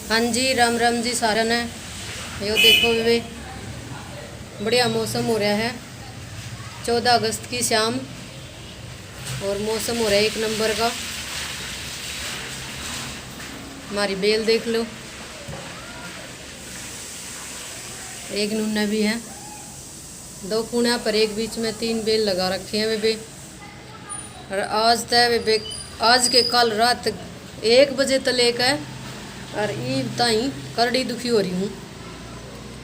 हाँ जी, राम राम जी सारे ने। यो देखो वे बढ़िया मौसम हो रहा है, 14 अगस्त की शाम, और मौसम हो रहा है एक नंबर का। हमारी बेल देख लो, एक नुन्ना भी है, 2 कूणा पर एक बीच में 3 बेल लगा रखे हैं वे। और आज तय वे आज के कल रात 1 बजे तले का है, और ईब ताई करड़ी दुखी हो रही हूँ।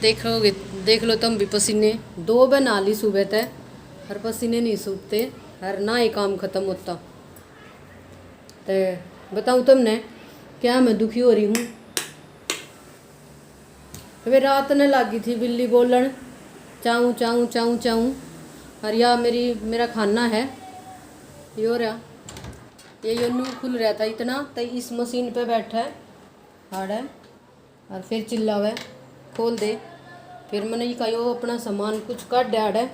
देखोगे, देख लो तुम भी, पसीने 2 बना ली सुबह तय, और पसीने नहीं सूखते, और ना ही काम खत्म होता। तो बताऊँ तुमने क्या मैं दुखी हो रही हूँ। वे रात ने लागी थी बिल्ली बोलन चाऊँ चाऊँ चाऊँ चाऊँ, और या मेरा खाना है यो रहा, ये योनू खुल रहा था इतना, तो इस मशीन पे बैठा है हाड़ है, और फिर चिल्लावे खोल दे। फिर मैंने ये कहा अपना सामान कुछ काट डाड़ है,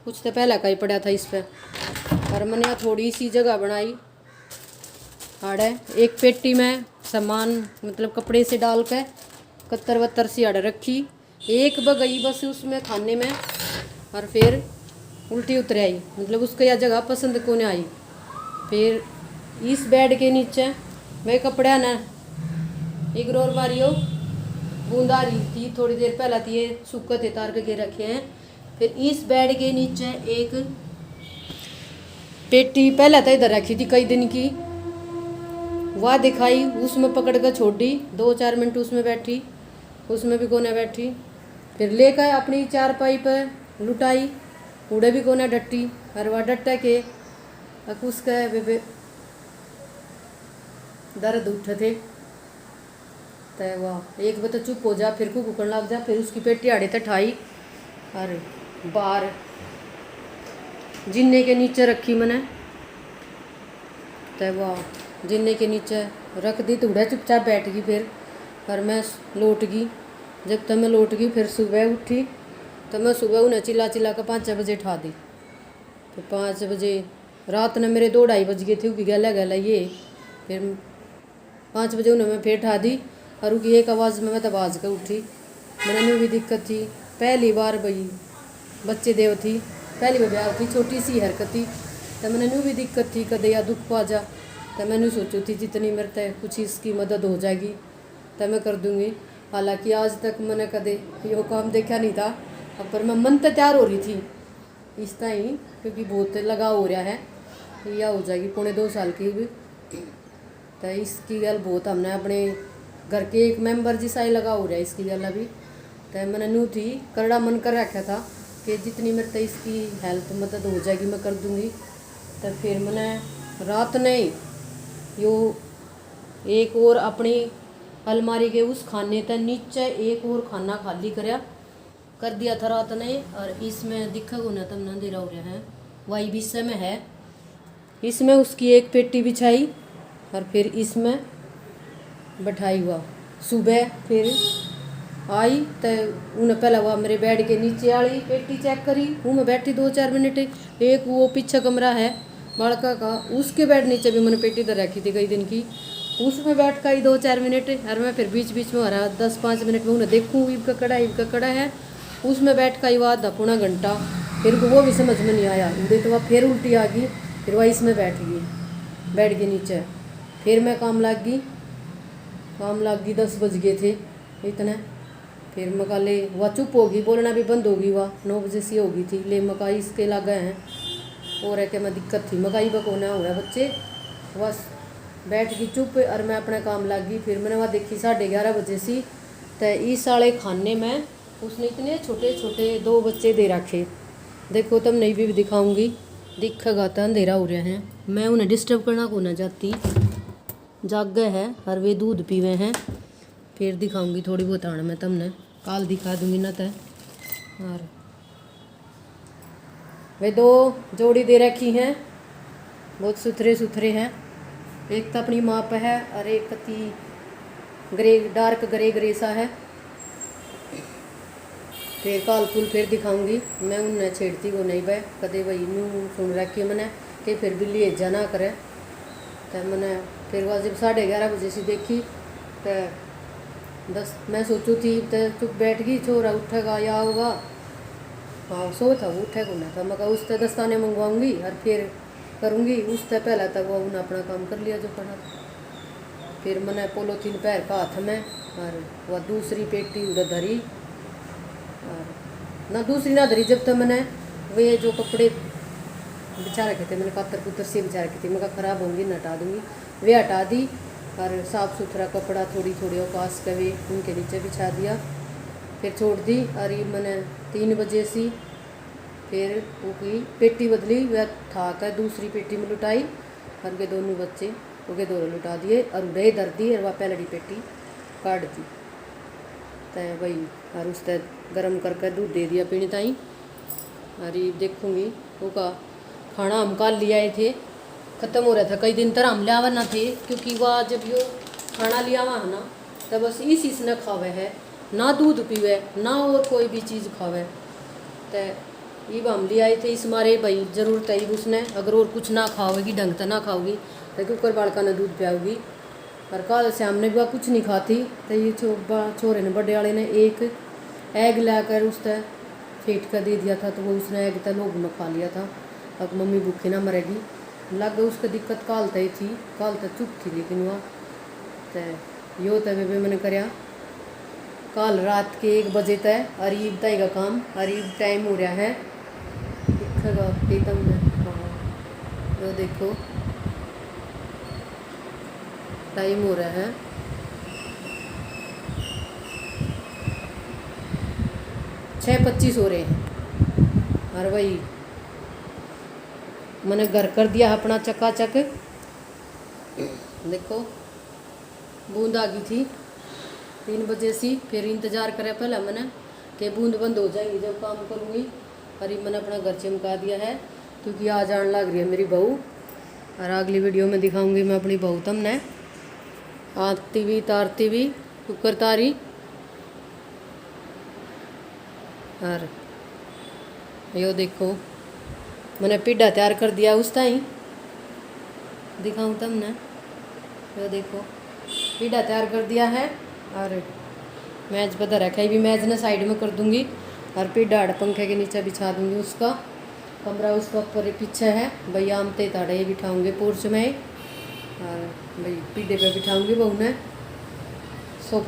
कुछ तो पहले का ही पड़ा था इस पर, और मैंने यहाँ थोड़ी सी जगह बनाई हाड़ है। एक पेटी में सामान मतलब कपड़े से डाल कर कत्तर वत्तर सी हाड़ रखी, एक बगई बस उसमें खाने में, और फिर उल्टी उतर आई, मतलब उसको यह जगह पसंद को नहीं आई। फिर इस बेड के नीचे वह कपड़ा ना एक रोर मारियो बूंदा रही थी थोड़ी देर पहला थी, ये सूखे थे तार के रखे हैं। फिर इस बेड के नीचे एक पेटी पहले तो इधर रखी थी कई दिन की, वह दिखाई, उसमें पकड़ कर छोड़ दी, 2-4 मिनट उसमें बैठी, उसमें भी कोने बैठी। फिर लेकर अपनी चारपाई पर लुटाई, उड़े भी कोने डट्टी, और वह डट्टा के उसका दर्द उठे थे। तो वह एक बता चुप हो जा, फिर को कुकड़ लग जा, फिर उसकी पेटी आड़े तक ठाई, और बाहर जिन्ने के नीचे रखी मैंने। तो वह जिन्ने के नीचे रख दी, तो उड़ा चुपचाप बैठ गई। फिर और मैं लौट गई, जब तक मैं लौट गई फिर सुबह उठी, तो मैं सुबह उन्हें चिल्ला चिल्ला कर 5 बजे उठा दी। तो 5 बजे रात ने मेरे 2-2:30 बज गए थे, उनकी गला गला ये। फिर 5 बजे उन्हें मैं फिर उठा दी, और उनकी एक आवाज़ में मैं तब आज कर उठी। मैंने न्यू भी दिक्कत थी, पहली बार भाई बच्चे देव थी, पहली बार ब्याह थी, छोटी सी हरकत थी। तो मैंने न्यू भी दिक्कत थी, कदे या दुख पा जा, तो मैंने सोची थी जितनी मेरे तय कुछ इसकी मदद हो जाएगी तो मैं कर दूँगी। हालांकि आज तक मैंने कदे यो काम देखा नहीं था, अब पर मैं मन तो तैयार हो रही थी इस टाइम, क्योंकि बहुत लगा हो रहा है, यह हो जाएगी 2.25 साल की भी। तो इसकी गल बहुत हमने अपने घर के एक मेंबर जिसा ही लगा हो रहा है इसकी गल अभी। तो मैंने नू थी करड़ा मन कर रखा था कि जितनी मेरे तय इसकी हेल्प मदद हो जाएगी मैं कर दूँगी। तो फिर मैंने रात ने यो एक और अपनी अलमारी के उस खाने तक नीचे एक और खाना खाली कर दिया था रात ने। और इसमें दिखा होना तब ना अंधेरा हो रहा है, वही विषय में है। इसमें उसकी एक पेटी बिछाई, और फिर इसमें बैठाई हुआ। सुबह फिर आई तो उन्हें पहले वह मेरे बेड के नीचे वाली पेटी चेक करी, वो मैं बैठी 2-4 मिनट। एक वो पीछे कमरा है बालका का, उसके बेड नीचे भी मैंने पेटी तो रखी थी कई दिन की, उसमें बैठ कर ही 2-4 मिनट। और मैं फिर बीच बीच में हरा 10-5 मिनट में उन्हें देखूँ ईब का कड़ा है, उसमें बैठ कर ही वह 10-पौना घंटा। फिर वो भी समझ में नहीं आया, उड़े तो वह फिर उल्टी आ गई, फिर वह इसमें बैठ गई बेड के नीचे। फिर मैं काम लग गई 10 बज गए थे इतने। फिर मकाले वह चुप होगी, बोलना भी बंद होगी, वह 9 बजे से होगी थी। ले मकाई इसके लगे हैं और है कि मैं दिक्कत थी, मकाई बकोना हो रहा बच्चे, बस बैठ गई चुप, और मैं अपना काम लग गई। फिर मैंने वह देखी 11:30 बजे सी, तो इस साले खाने में उसने इतने छोटे छोटे 2 बच्चे दे रखे। देखो तब नहीं भी दिखाऊंगी, दिखेगा तो अंधेरा हो रहा है, मैं उन्हें डिस्टर्ब करना को ना चाहती, जाग गए हैं और वे दूध पीवे हैं। फिर दिखाऊंगी थोड़ी बहुत आड़ में तुमने, काल दिखा दूंगी ना तय। और वे 2 जोड़ी दे रखी हैं, बहुत सुथरे सुथरे हैं। एक तो अपनी माँ पे है, और एक कति ग्रे डार्क ग्रे सा है। फिर काल फूल फिर दिखाऊंगी, मैं उन्हें छेड़ती को नहीं भाई, कदे भाई नू सुन रखी मैंने कि फिर बिल्ली हेजा ना करे। तो मैंने फिर वह जब 11:30 बजे से देखी, तो दस मैं सोचू थी तो चुप बैठ गई, छोरा उठेगा या होगा, हाँ सो था वो उठेगा ना, तो मैं कहा उससे दस्ताने मंगवाऊंगी और फिर करूँगी। उससे पहले तक वो उन्हें अपना काम कर लिया जो करना था। फिर मैंने पोलोथीन पैर का हाथ में और वह दूसरी पेटी उधर धरी, और ना दूसरी ना धरी जब तक मैंने वे जो कपड़े बिछा रखे थे, मैंने कातर कुतर से बिछा रखी थी, मैं कहा खराब होंगी न हटा दूँगी, वे हटा दी और साफ़ सुथरा कपड़ा थोड़ी थोड़ी अवकाश का वे उनके नीचे बिछा दिया, फिर छोड़ दी। और ये मैंने 3 बजे सी फिर वो की पेटी बदली, वह था कर दूसरी पेटी में लुटाई और वे दोनों बच्चे वो दोनों लुटा दिए और उड़े दर दी और वह पहली पेटी काट दी। तो वही और उस तर गर्म करके दूध दे दिया पीने ताई। और ये देखूँगी वो का खाना हम कल ले आए थे, ख़त्म हो रहा था, कई दिन तक हम ले आवा ना थे, क्योंकि वह जब यो खाना ले आवा है ना तब बस इसी से न खावे है, ना दूध पीवे ना और कोई भी चीज़ खावे। तो ये हम ले आए थे, इस मारे भाई ज़रूरत है उसने, अगर और कुछ ना खाओगी ढंग से ना खाओगी तो कुकर बालका ने दूध पियाओगी। और कल से हमने भी कुछ नहीं खाती, तो ये छोरे ने बड़े वाले ने एक एग लाकर उस तर फेंट कर दे दिया था, तो वो उसने एग तक लोग में खा लिया था। अब मम्मी भूखी ना मरेगी लग उसका दिक्कत काल तय थी, काल तक चुप थी, लेकिन वह तो यो तय वे मैंने कराया कल रात के 1 बजे तक अरीब तय का काम। अरीब टाइम हो रहा है दिखेगा एकदम में, हाँ यो देखो टाइम हो रहा है 6:25 हो रहे हैं। और वही मैंने घर कर दिया अपना चकाचक, देखो बूंद आ गई थी 3 बजे सी, फिर इंतज़ार करे पहले मैंने कि बूंद बंद हो जाएगी जब काम करूँगी। और मैंने अपना घर चमका दिया है क्योंकि आज आने लग रही है मेरी बहू। और अगली वीडियो में दिखाऊंगी मैं अपनी बहू तमने आती भी तारती भी कुकर तारी। और यो देखो मैंने पिड्डा तैयार कर दिया उस ताई, दिखाऊं तमने, यो देखो पिड्डा तैयार कर दिया है। और मैच बता रखा है भी, मैच ने साइड में कर दूंगी और पिड्डा पंखे के नीचे बिछा दूंगी, उसका कमरा उसका ऊपर पीछे है भैया, आमते ताड़े बिठाऊंगे पोर्च में और भाई पिड्डे पे बिठाऊंगी बहू ने।